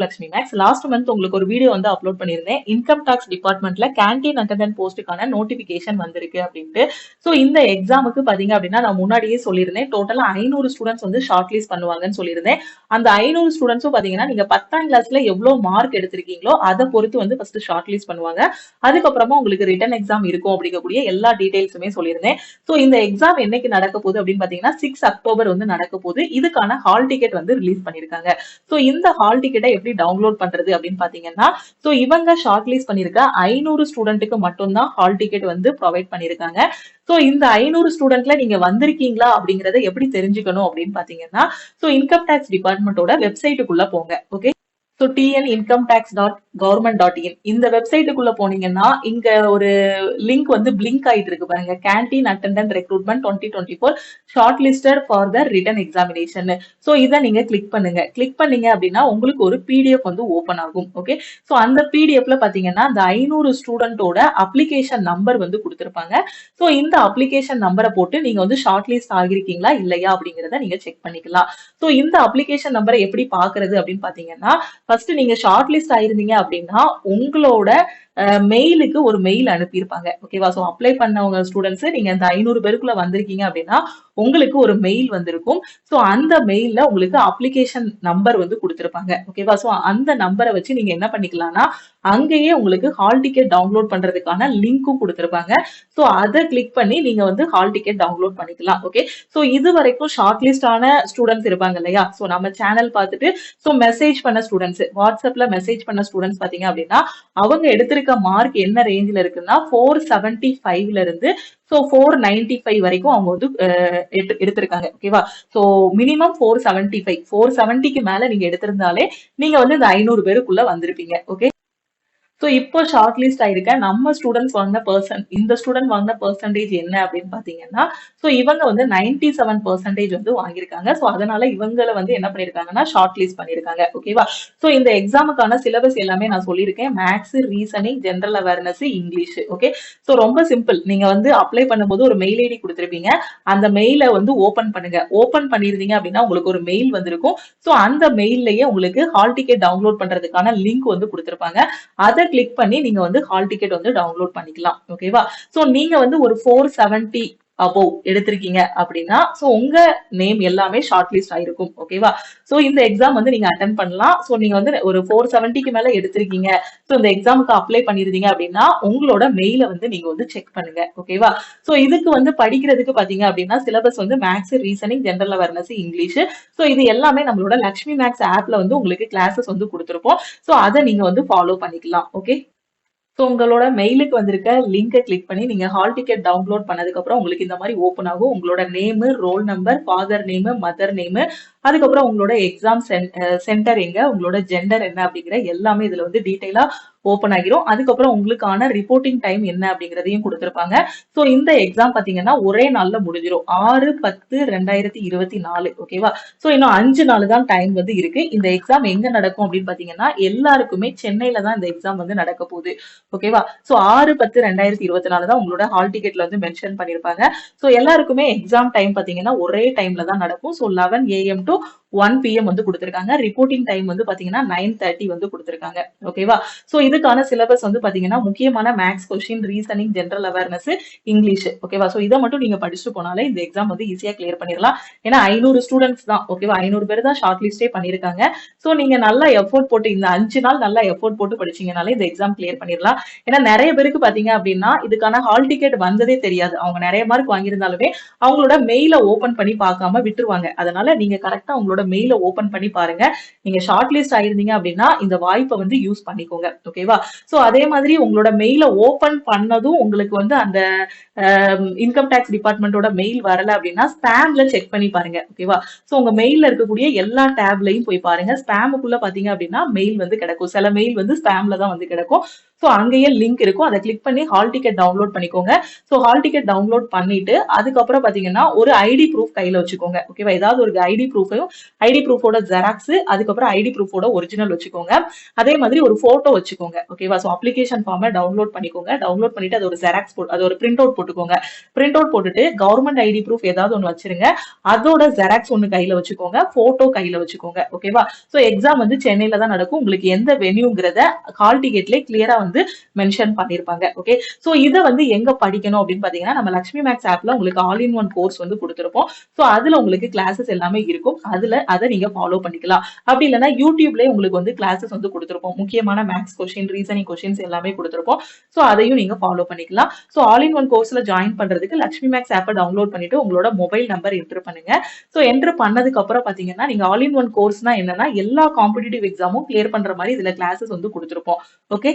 Lakshmi maths. Last month உங்களுக்கு ஒரு video வந்து அப்லோட் பண்ணியிருந்தேன். இன்கம் டாக்ஸ் டிபார்ட்மெண்ட்ல கேண்டீன் அட்டெண்டன்ட் போஸ்ட்டுக்கான நோட்டிபிகேஷன் வந்திருக்கு அப்படின்ட்டு. ஸோ இந்த எக்ஸாமுக்கு பாத்தீங்க அப்படின்னா நான் முன்னாடியே சொல்லியிருந்தேன், டோட்டலா 500 ஸ்டூடெண்ட்ஸ் வந்து ஷார்ட் லிஸ்ட் பண்ணுவாங்கன்னு சொல்லியிருந்தேன். அந்த 500 ஸ்டூடெண்ட்ஸும் பாத்தீங்கன்னா நீங்க 10ஆம் கிளாஸ்ல எவ்வளவு மார்க் எடுத்திருக்கீங்களோ அதை பொறுத்து வந்து ஃபர்ஸ்ட் ஷார்ட் லிஸ்ட் பண்ணுவாங்க. அதுக்கப்புறமா உங்களுக்கு ரிட்டன் எக்ஸாம் இருக்கும் அப்படிங்கக்கூடிய எல்லா டீடைல்ஸுமே சொல்லியிருந்தேன். ஸோ இந்த எக்ஸாம் என்னைக்கு நடக்க போகுது அப்படின்னு பாத்தீங்கன்னா 6 அக்டோபர் வந்து நடக்க போகுது. இதுக்கான ஹால் டிக்கெட் வந்து ரிலீஸ் பண்ணிருக்காங்க. சோ இந்த ஹால் டிக்கெட்டை எப்படி டவுன்லோட் பண்றது அப்படின்னு பாத்தீங்கன்னா, சோ இவங்க ஷார்ட் லிஸ்ட் பண்ணிருக்க 500 ஸ்டூடெண்ட்டுக்கு மட்டும்தான் ஹால் டிக்கெட் வந்து ப்ரொவைட் பண்ணிருக்காங்க. சோ இந்த 500 ஸ்டூடெண்ட்ல நீங்க வந்திருக்கீங்களா அப்படிங்கறத எப்படி தெரிஞ்சுக்கணும் அப்படின்னு பாத்தீங்கன்னா, சோ இன்கம் டாக்ஸ் டிபார்ட்மெண்டோட வெப்சைட்டுக்குள்ள போங்க. ஓகே, ஸோ tnincometax.government.in இந்த வெப்சைட்டுக்குள்ள போனீங்கன்னா இங்க ஒரு லிங்க் வந்து பிளிங்க் ஆயிட்டு இருக்கு பாருங்க, canteen attendant recruitment 2024 short listed for the written examination. So இதை நீங்க கிளிக் பண்ணுங்க. கிளிக் பண்ணீங்க அப்படின்னா உங்களுக்கு ஒரு பிடிஎஃப் வந்து ஓப்பன் ஆகும். ஓகே, ஸோ அந்த பிடிஎஃப்ல பாத்தீங்கன்னா இந்த 500 ஸ்டூடெண்டோட அப்ளிகேஷன் நம்பர் வந்து கொடுத்திருப்பாங்க. ஸோ இந்த அப்ளிகேஷன் நம்பரை போட்டு நீங்க வந்து ஷார்ட் லிஸ்ட் ஆகிருக்கீங்களா இல்லையா அப்படிங்கறத நீங்க செக் பண்ணிக்கலாம். ஸோ இந்த அப்ளிகேஷன் நம்பரை எப்படி பாக்குறது அப்படின்னு பாத்தீங்கன்னா, ஃபர்ஸ்ட் நீங்க ஷார்ட் லிஸ்ட் ஆயிருந்தீங்க அப்படின்னா உங்களோட மெயிலுக்கு ஒரு மெயில் அனுப்பியிருப்பாங்க. ஓகேவா, சோ அப்ளை பண்ணவங்க ஸ்டூடெண்ட்ஸ் நீங்க இந்த 500 பேருக்குள்ள வந்திருக்கீங்க அப்படின்னா உங்களுக்கு ஒரு மெயில் வந்திருக்கும். சோ அந்த மெயில்ல உங்களுக்கு அப்ளிகேஷன் நம்பர் வந்து கொடுத்திருப்பாங்க. ஓகேவா, சோ அந்த நம்பரை வச்சு நீங்க என்ன பண்ணிக்கலாம்னா அங்கேயே உங்களுக்கு ஹால் டிக்கெட் டவுன்லோட் பண்றதுக்கான லிங்க்கும் கொடுத்திருப்பாங்க. சோ அதை கிளிக் பண்ணி நீங்க வந்து ஹால் டிக்கெட் டவுன்லோட் பண்ணிக்கலாம். ஓகே, சோ இது வரைக்கும் ஷார்ட் லிஸ்ட் ஆன ஸ்டூடெண்ட்ஸ் இருப்பாங்க இல்லையா, சோ நம்ம சேனல் பார்த்துட்டு சோ மெசேஜ் பண்ண ஸ்டூடெண்ட்ஸ், வாட்ஸ்அப்ல மெசேஜ் பண்ண ஸ்டூடெண்ட்ஸ் பாத்தீங்க அப்படின்னா அவங்க எடுத்திருக்க மார்க் என்ன ரேஞ்சில இருக்குன்னா 475ல இருந்து சோ 495 வரைக்கும் அவங்க வந்து எடுத்திருக்காங்க. ஓகேவா, சோ மினிமம் 470க்கு மேல நீங்க எடுத்திருந்தாலே நீங்க வந்து இந்த 500 பேருக்குள்ள வந்திருப்பீங்க. ஓகே, சோ இப்போ ஷார்ட் லிஸ்ட் ஆயிருக்க நம்ம ஸ்டூடெண்ட்ஸ் வாங்கின இந்த ஸ்டூடெண்ட் வாங்கின பெர்சன்டேஜ் என்ன அப்படின்னு பாத்தீங்கன்னா, சோ இவங்க வந்து 97% வந்து வாங்கியிருக்காங்க. சோ அதனால இவங்களை வந்து என்ன பண்ணிருக்காங்கன்னா ஷார்ட் லிஸ்ட் பண்ணிருக்காங்க. ஓகேவா, சோ இந்த எக்ஸாமுக்கான சிலபஸ் எல்லாமே நான் சொல்லியிருக்கேன். Maths, reasoning, general awareness, English. Okay, so ரொம்ப சிம்பிள். நீங்க வந்து அப்ளை பண்ணும்போது ஒரு மெயில் ஐடி கொடுத்திருப்பீங்க. அந்த மெயிலை வந்து ஓபன் பண்ணுங்க. ஓபன் பண்ணிருந்தீங்க அப்படின்னா உங்களுக்கு ஒரு மெயில் வந்திருக்கும். சோ அந்த மெயில்லயே உங்களுக்கு ஹால் டிக்கெட் டவுன்லோட் பண்றதுக்கான லிங்க் வந்து கொடுத்திருப்பாங்க. அதை கிளிக் பண்ணி நீங்க வந்து ஹால் டிக்கெட் வந்து டவுன்லோட் பண்ணிக்கலாம். ஓகேவா, சோ நீங்க வந்து ஒரு 470 அபோவ் எடுத்திருக்கீங்க அப்படின்னா சோ உங்க நேம் எல்லாமே ஷார்ட் லிஸ்ட் ஆயிருக்கும். ஓகேவா, சோ இந்த எக்ஸாம் வந்து நீங்க அட்டென்ட் பண்ணலாம். சோ நீங்க வந்து ஒரு 470க்கு மேல எடுத்திருக்கீங்க, சோ இந்த எக்ஸாமுக்கு அப்ளை பண்ணிருந்தீங்க அப்படின்னா உங்களோட மெயில வந்து நீங்க வந்து செக் பண்ணுங்க. ஓகேவா, சோ இதுக்கு வந்து படிக்கிறதுக்கு பாத்தீங்க அப்படின்னா சிலபஸ் வந்து maths, reasoning, general awareness, English. So இது எல்லாமே நம்மளோட லக்ஷ்மி மேக்ஸ் ஆப்ல வந்து உங்களுக்கு கிளாஸஸ் வந்து கொடுத்திருப்போம். சோ அதை நீங்க வந்து ஃபாலோ பண்ணிக்கலாம். ஓகே, சோ உங்களோட மெயிலுக்கு வந்திருக்க லிங்கை கிளிக் பண்ணி நீங்க ஹால் டிக்கெட் டவுன்லோட் பண்ணதுக்கு அப்புறம் உங்களுக்கு இந்த மாதிரி ஓபன் ஆகும். உங்களோட name, roll number, father name, mother name, அதுக்கப்புறம் உங்களோட எக்ஸாம் சென்டர் எங்க, உங்களோட ஜெண்டர் என்ன அப்படிங்கிற எல்லாமே இதுல வந்து டீடைலா ஓபன் ஆகிரும். அதுக்கப்புறம் உங்களுக்கான ரிப்போர்ட்டிங் டைம் என்ன அப்படிங்கறதையும் கொடுத்திருப்பாங்க. சோ இந்த எக்ஸாம் பாத்தீங்கன்னா ஒரே நாள்ல முடிஞ்சிடும், 6/10/2024. ஓகேவா, சோ இன்னும் 5 நாள் தான் டைம் வந்து இருக்கு. இந்த எக்ஸாம் எங்க நடக்கும் அப்படின்னு பாத்தீங்கன்னா எல்லாருக்குமே சென்னையில தான் இந்த எக்ஸாம் வந்து நடக்க போகுது. ஓகேவா, சோ 6/10/2024 தான் உங்களோட ஹால் டிக்கெட்ல வந்து மென்ஷன் பண்ணிருப்பாங்க. சோ எல்லாருக்குமே எக்ஸாம் டைம் பாத்தீங்கன்னா ஒரே டைம்ல தான் நடக்கும். சோ 11 AM to 1 PM வந்து கொடுத்திருக்காங்க. ரிப்போர்ட்டிங் டைம் வந்து பாத்தீங்கன்னா 9:30 வந்து கொடுத்திருக்காங்க. ஓகேவா, சோ இதுக்கான சிலபஸ் வந்து பாத்தீங்கன்னா முக்கியமான maths question, reasoning, general awareness, English. ஓகேவா, சோ இதை மட்டும் நீங்க படிச்சுட்டு போனாலே இந்த எக்ஸாம் வந்து ஈஸியா கிளியர் பண்ணிடலாம். ஏன்னா 500 ஸ்டூடெண்ட்ஸ் தான். ஓகேவா, 500 பேர் தான் ஷார்ட் லிஸ்டே பண்ணிருக்காங்க. சோ நீங்க நல்லா எஃபோர்ட் போட்டு இந்த 5 நாள் நல்லா எஃபோர்ட் போட்டு படிச்சீங்கனாலே இந்த எக்ஸாம் கிளியர் பண்ணிடலாம். ஏன்னா நிறைய பேருக்கு பாத்தீங்க அப்படின்னா இதுக்கான ஹால் டிக்கெட் வந்ததே தெரியாது. அவங்க நிறைய மார்க் வாங்கியிருந்தாலுமே அவங்களோட மெயில ஓபன் பண்ணி பார்க்காம விட்டுருவாங்க. அதனால நீங்க கரெக்டா உங்களோட மெயில ஓபன் பண்ணி பாருங்க. நீங்க ஷார்ட் லிஸ்ட் ஆயிருந்தீங்க அப்படின்னா இந்த வாய்ப்பை வந்து யூஸ் பண்ணிக்கோங்க. ஓகேவா, சோ அதே மாதிரி உங்களோட மெயில ஓபன் பண்ணதும் உங்களுக்கு வந்து அந்த இன்கம் டாக்ஸ் டிபார்ட்மெண்டோட மெயில் வரல அப்படின்னா ஸ்பேம்ல செக் பண்ணி பாருங்க. ஓகேவா, சோ உங்க மெயில்ல இருக்கக்கூடிய எல்லா டேப்லயும் போய் பாருங்க. ஸ்பேமுக்குள்ள பாத்தீங்க அப்படின்னா மெயில் வந்து கிடைக்கும். சில மெயில் வந்து ஸ்பேம்ல தான் வந்து கிடைக்கும். சோ அங்கேயே லிங்க் இருக்கும், அதை கிளிக் பண்ணி ஹால் டிக்கெட் டவுன்லோட் பண்ணிக்கோங்க. சோ ஹால் டிக்கெட் டவுன்லோட் பண்ணிட்டு அதுக்கப்புறம் பாத்தீங்கன்னா ஒரு ஐடி ப்ரூஃப் கையில வச்சுக்கோங்க. ஓகேவா, ஏதாவது ஒரு ஐடி ப்ரூஃப் ப்ரூஃபையும், ஐடி ப்ரூஃபோட ஜெராக்ஸ், அதுக்கப்புறம் ஐடி ப்ரூஃபோட ஒரிஜினல் வச்சுக்கோங்க. அதே மாதிரி ஒரு போட்டோ வச்சுக்கோங்க. ஓகேவா? ஸோ அப்ளிகேஷன் ஃபார்மை டவுன்லோட் பண்ணிக்கோங்க. டவுன்லோட் பண்ணிட்டு அது ஒரு ஜெராக்ஸ் அது ஒரு பிரிண்ட் அவுட் போட்டுக்கோங்க. பிரிண்ட் அவுட் போட்டுட்டு கவர்மெண்ட் ஐடி ப்ரூஃப் ஏதாவது ஒன்று வச்சிருங்க. அதோட ஜெராக்ஸ் ஒன்று கையில வச்சுக்கோங்க. போட்டோ கையில வச்சுக்கோங்க. ஓகேவா? ஸோ எக்ஸாம் வந்து சென்னையில தான் நடக்கும். உங்களுக்கு எந்த வென்யூங்கிறத ஹால் டிக்கெட்லேயே கிளியரா வந்து மென்ஷன் பண்ணிருப்பாங்க. ஓகே. ஸோ இதை வந்து எங்க படிக்கணும் அப்படின்னு பாத்தீங்கன்னா நம்ம லக்ஷ்மி மேக்ஸ் ஆப்ல உங்களுக்கு ஆல் இன் ஒன் கோர்ஸ் வந்து கொடுத்துருப்போம். ஸோ அதுல உங்களுக்கு கிளாஸஸ் எல்லாமே இருக்கும். அதை நீங்க ஃபாலோ பண்ணிக்கலாம். அப்படி இல்லைன்னா யூடியூப்லயே உங்களுக்கு வந்து கிளாஸஸ் வந்து கொடுத்துருப்போம். முக்கியமான மேக்ஸ் கொஸ்டின், ரீசனிங் கொஸ்டின்ஸ் எல்லாமே கொடுத்துருப்போம். ஸோ அதையும் நீங்க ஃபாலோ பண்ணிக்கலாம். ஸோ ஆல் இன் ஒன் கோர்ஸ்ல ஜாயின் பண்றதுக்கு லக்ஷ்மி மேக்ஸ் ஆப்பை டவுன்லோட் பண்ணிட்டு உங்களோட மொபைல் நம்பர் என்டர் பண்ணுங்க. ஸோ என்டர் பண்ணதுக்கு அப்புறம் பாத்தீங்கன்னா நீங்க ஆல் இன் ஒன் கோர்ஸ்னா என்னன்னா எல்லா காம்படிட்டிவ் எக்ஸாமும் கிளியர் பண்ற மாதிரி இதுல கிளாஸஸ் வந்து கொடுத்துருப்போம். ஓகே.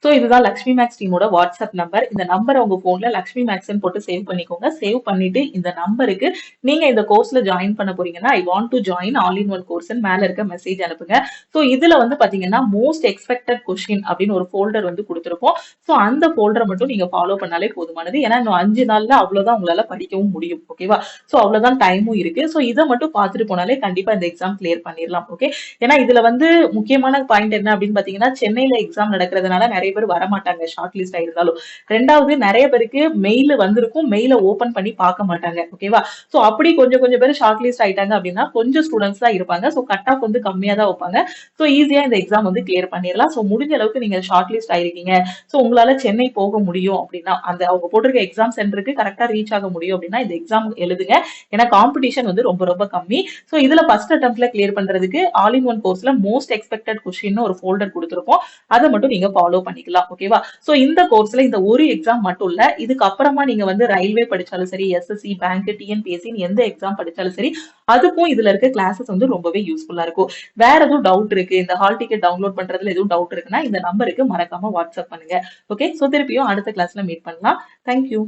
ஸோ இதுதான் லக்ஷ்மி மேக்ஸ் டீமோட வாட்ஸ்அப் நம்பர். இந்த நம்பரை உங்க போன்ல லக்ஷ்மி மேக்ஸ்ன்னு போட்டு சேவ் பண்ணிக்கோங்க. சேவ் பண்ணிட்டு இந்த நம்பருக்கு நீங்க இந்த கோர்ஸ்ல ஜாயின் பண்ண போறீங்கன்னா I want to join all in one course மேல இருக்க மெசேஜ் அனுப்புங்க. ஸோ இதுல வந்து பாத்தீங்கன்னா மோஸ்ட் எக்ஸ்பெக்டட் கொஸ்டின் அப்படின்னு ஒரு ஃபோல்டர் வந்து கொடுத்துருப்போம். ஸோ அந்த ஃபோல்டரை மட்டும் நீங்க ஃபாலோ பண்ணாலே போதுமானது. ஏன்னா இன்னும் 5 நாள்ல அவ்வளவுதான் உங்களால படிக்கவும் முடியும். ஓகேவா? ஸோ அவ்வளவுதான் டைமும் இருக்கு. ஸோ இதை மட்டும் பார்த்துட்டு போனாலே கண்டிப்பா இந்த எக்ஸாம் கிளியர் பண்ணிடலாம். ஓகே. ஏன்னா இதுல வந்து முக்கியமான பாயிண்ட் என்ன அப்படின்னு பாத்தீங்கன்னா சென்னையில எக்ஸாம் நடக்கிறதுனால நிறைய பேர் வரமாட்டாங்க ஷார்ட் லிஸ்ட் ஆயிருந்தாலும். ரெண்டாவது நிறைய பேருக்கு மெயில் வந்திருக்கும், மெயில ஓபன் பண்ணி பார்க்க மாட்டாங்க. ஓகேவா? சோ அப்படி கொஞ்சம் கொஞ்சம் பேர் ஷார்ட் லிஸ்ட் ஆயிட்டாங்க அப்படின்னா கொஞ்சம் ஸ்டூடெண்ட்ஸ் தான் இருப்பாங்க. சோ கட் ஆஃப் வந்து கம்மியா தான் வைப்பாங்க. சோ ஈஸியா இந்த எக்ஸாம் வந்து கிளியர் பண்ணிடலாம். சோ முடிஞ்ச அளவுக்கு நீங்க ஷார்ட் லிஸ்ட் ஆயிருக்கீங்க, சோ உங்களால சென்னை போக முடியும் அப்படின்னா அந்த அவங்க போட்டிருக்க எக்ஸாம் சென்டருக்கு கரெக்டா ரீச் ஆக முடியும் அப்படின்னா இந்த எக்ஸாம் எழுதுங்க. ஏன்னா காம்படிஷன் வந்து ரொம்ப ரொம்ப கம்மி. சோ இதுல ஃபர்ஸ்ட் அட்டெம்ப்ட்ல கிளியர் பண்றதுக்கு ஆல் இன் ஒன் கோர்ஸ்ல மோஸ்ட் எக்ஸ்பெக்டட் கொஸ்டின் ஒரு ஃபோல்டர் கொடுத்திருப்போம். அதை மட்டும் நீங்க ஃபாலோ பண்ணிக்கலாம். ஓகேவா? சோ இந்த கோர்ஸ்ல இந்த ஒரு எக்ஸாம் மட்டும் இல்ல, இதுக்கு அப்புறமா நீங்க வந்து ரயில்வே படிச்சாலும் சரி, எஸ்எஸ்சி, பேங்க், டிஎன்பிஎஸ்சி எந்த எக்ஸாம் படிச்சாலும் சரி, அதுக்கும் இதுல இருக்க கிளாஸஸ் வந்து ரொம்பவே யூஸ்ஃபுல்லா இருக்கும். வேற எதுவும் டவுட் இருக்கு, இந்த ஹால் டிக்கெட் டவுன்லோட் பண்றதுல எதுவும் டவுட் இருக்குன்னா இந்த நம்பருக்கு மறக்காம வாட்ஸ்அப் பண்ணுங்க. ஓகே. சோ திருப்பியும் அடுத்த கிளாஸ்ல மீட் பண்ணலாம். தேங்க்யூ.